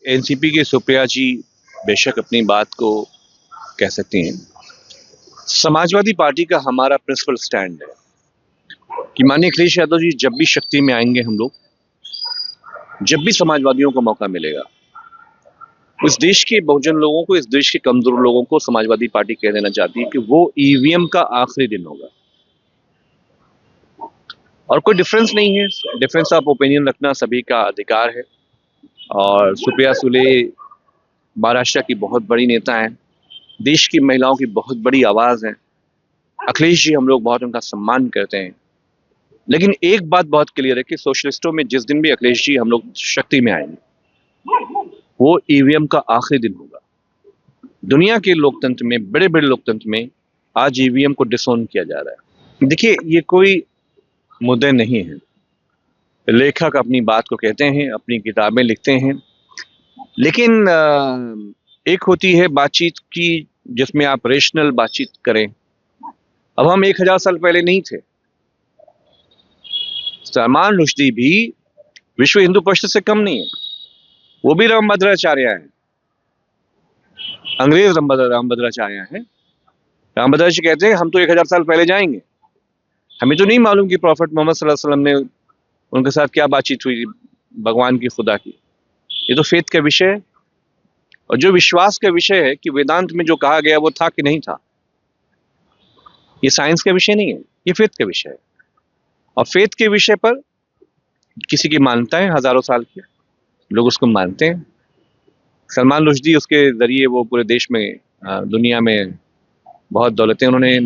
NCP के सुप्रिया जी बेशक अपनी बात को कह सकती हैं। समाजवादी पार्टी का हमारा प्रिंसिपल स्टैंड है कि माननीय अखिलेश यादव जी जब भी शक्ति में आएंगे, हम लोग जब भी समाजवादियों को मौका मिलेगा, इस देश के बहुजन लोगों को, इस देश के कमजोर लोगों को समाजवादी पार्टी कह देना चाहती है कि वो ईवीएम का आखिरी दिन होगा। और कोई डिफरेंस नहीं है, डिफरेंस ऑफ ओपिनियन रखना सभी का अधिकार है। और सुप्रिया सुले महाराष्ट्र की बहुत बड़ी नेता हैं, देश की महिलाओं की बहुत बड़ी आवाज है। अखिलेश जी हम लोग बहुत उनका सम्मान करते हैं, लेकिन एक बात बहुत क्लियर है कि सोशलिस्टों में जिस दिन भी अखिलेश जी हम लोग शक्ति में आएंगे, वो ईवीएम का आखिरी दिन होगा। दुनिया के लोकतंत्र में, बड़े बड़े लोकतंत्र में आज ईवीएम को डिसोन किया जा रहा है। देखिए, ये कोई मुद्दे नहीं है। लेखक अपनी बात को कहते हैं, अपनी किताबें लिखते हैं, लेकिन एक होती है बातचीत की जिसमें आप रेशनल बातचीत करें। अब हम 1000 साल पहले नहीं थे। सलमान रुश्दी भी विश्व हिंदू परिषद से कम नहीं है, वो भी रामभद्राचार्य हैं, अंग्रेज रामभद्राचार्य हैं। रामभद्राचार्य जी कहते हैं हम तो 1000 साल पहले जाएंगे। हमें तो नहीं मालूम कि प्रॉफिट मोहम्मद सल्लल्लाहु अलैहि वसल्लम ने उनके साथ क्या बातचीत हुई, भगवान की, खुदा की। ये तो फेथ का विषय है, और जो विश्वास का विषय है कि वेदांत में जो कहा गया वो था कि नहीं था, ये साइंस का विषय नहीं है, ये फेथ का विषय है। और फेथ के विषय पर किसी की मान्यता है, हजारों साल की, लोग उसको मानते हैं। सलमान रुश्दी उसके जरिए वो पूरे देश में, दुनिया में बहुत दौलतें उन्होंने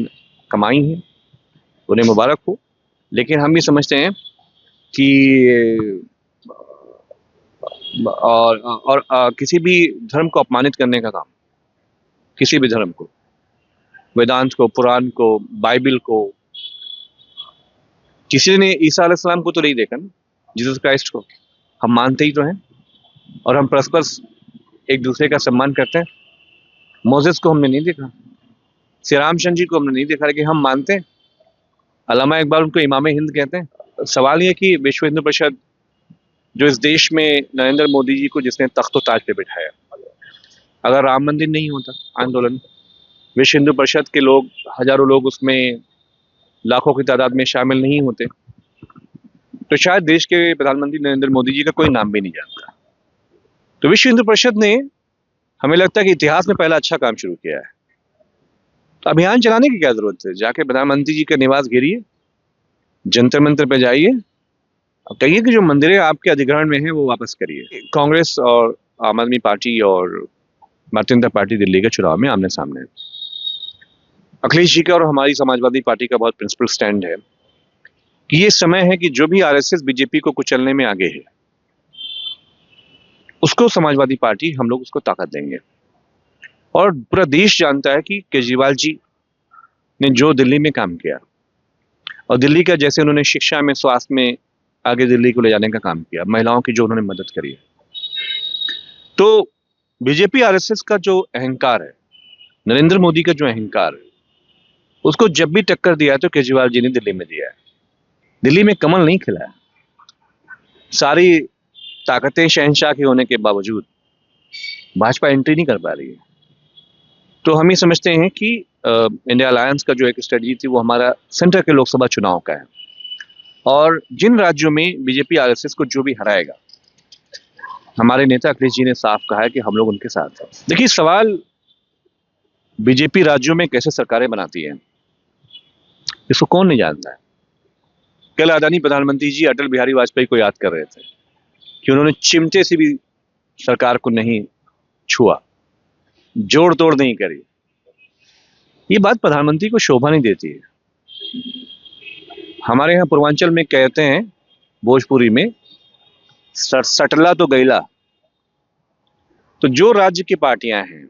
कमाई हैं, उन्हें मुबारक हो। लेकिन हम भी समझते हैं कि और किसी भी धर्म को अपमानित करने का काम, किसी भी धर्म को, वेदांत को, पुराण को, बाइबल को, किसी ने ईसा अलैहिस्सलाम को तो नहीं देखा ना, जीसस क्राइस्ट को हम मानते ही तो हैं, और हम परस्पर एक दूसरे का सम्मान करते हैं। मोसेस को हमने नहीं देखा, श्री रामचंद्र जी को हमने नहीं देखा, लेकिन हम मानते हैं। अल्लामा इकबाल उनको इमाम हिंद कहते हैं। सवाल ये कि विश्व हिंदू परिषद, जो इस देश में नरेंद्र मोदी जी को जिसने तख्त ताज पे बिठाया, अगर राम मंदिर नहीं होता आंदोलन, विश्व हिंदू परिषद के लोग, हजारों लोग उसमें लाखों की तादाद में शामिल नहीं होते, तो शायद देश के प्रधानमंत्री नरेंद्र मोदी जी का कोई नाम भी नहीं जानता। तो विश्व हिंदू परिषद ने, हमें लगता है कि इतिहास में पहला अच्छा काम शुरू किया है। तो अभियान चलाने की क्या जरूरत है? जाके प्रधानमंत्री जी का निवास घेरिए, जंतर मंतर पे जाइए, अब कहिए कि जो मंदिरें आपके अधिग्रहण में है वो वापस करिए। कांग्रेस और आम आदमी पार्टी और भारतीय जनता पार्टी दिल्ली के चुनाव में आमने सामने है। अखिलेश जी का और हमारी समाजवादी पार्टी का बहुत प्रिंसिपल स्टैंड है कि ये समय है कि जो भी आरएसएस बीजेपी को कुचलने में आगे है, उसको समाजवादी पार्टी, हम लोग उसको ताकत देंगे। और पूरा देश जानता है कि केजरीवाल जी ने जो दिल्ली में काम किया, और दिल्ली का जैसे उन्होंने शिक्षा में, स्वास्थ्य में आगे दिल्ली को ले जाने का काम किया, महिलाओं की जो उन्होंने मदद करी है, तो बीजेपी आरएसएस का जो अहंकार है, नरेंद्र मोदी का जो अहंकार है, उसको जब भी टक्कर दिया है तो केजरीवाल जी ने दिल्ली में दिया है। दिल्ली में कमल नहीं खिला है। सारी ताकतें शहंशाह के होने के बावजूद भाजपा एंट्री नहीं कर पा रही है। तो हम ये समझते हैं कि इंडिया अलायंस का जो एक स्ट्रेटजी थी वो हमारा सेंटर के लोकसभा चुनाव का है, और जिन राज्यों में बीजेपी आरएसएस को जो भी हराएगा, हमारे नेता अखिलेश जी ने साफ कहा है कि हम लोग उनके साथ हैं। देखिए, सवाल बीजेपी राज्यों में कैसे सरकारें बनाती है, इसको कौन नहीं जानता है। कल आदरणीय प्रधानमंत्री जी अटल बिहारी वाजपेयी को याद कर रहे थे कि उन्होंने चिमटे से भी सरकार को नहीं छुआ, जोड़ तोड़ नहीं करी। ये बात प्रधानमंत्री को शोभा नहीं देती है। हमारे यहाँ पूर्वांचल में कहते हैं, भोजपुरी में, सटला तो गैला। तो जो राज्य की पार्टियां हैं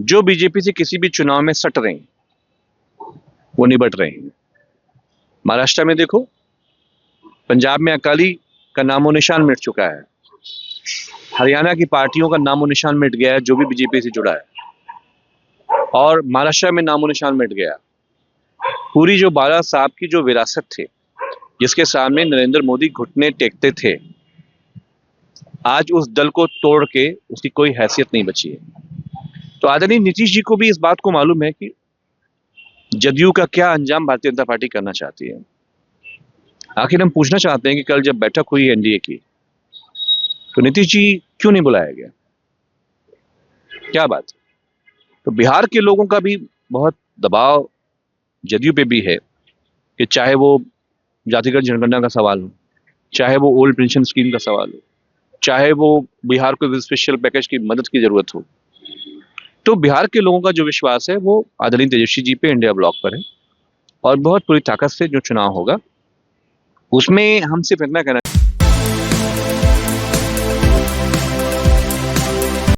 जो बीजेपी से किसी भी चुनाव में सट रही, वो निबट रही हैं। महाराष्ट्र में देखो, पंजाब में अकाली का नामो निशान मिट चुका है, हरियाणा की पार्टियों का नामो निशान मिट गया है जो भी बीजेपी से जुड़ा है, और महाराष्ट्र में नामो निशान मिट गया। पूरी जो बाला साहब की जो विरासत थी, जिसके सामने नरेंद्र मोदी घुटने टेकते थे, आज उस दल को तोड़ के उसकी कोई हैसियत नहीं बची है। तो आदरणीय नीतीश जी को भी इस बात को मालूम है कि जदयू का क्या अंजाम भारतीय जनता पार्टी करना चाहती है। आखिर हम पूछना चाहते हैं कि कल जब बैठक हुई एनडीए की, तो नीतीश जी क्यों नहीं बुलाया गया? क्या बात? तो बिहार के लोगों का भी बहुत दबाव जदयू पे भी है कि चाहे वो जातिगत जनगणना का सवाल हो, चाहे वो ओल्ड पेंशन स्कीम का सवाल हो, चाहे वो बिहार को स्पेशल पैकेज की मदद की जरूरत हो। तो बिहार के लोगों का जो विश्वास है वो आदरणीय तेजस्वी जी पे, इंडिया ब्लॉक पर है, और बहुत पूरी ताकत से जो चुनाव होगा उसमें हम सिर्फ इतना कहना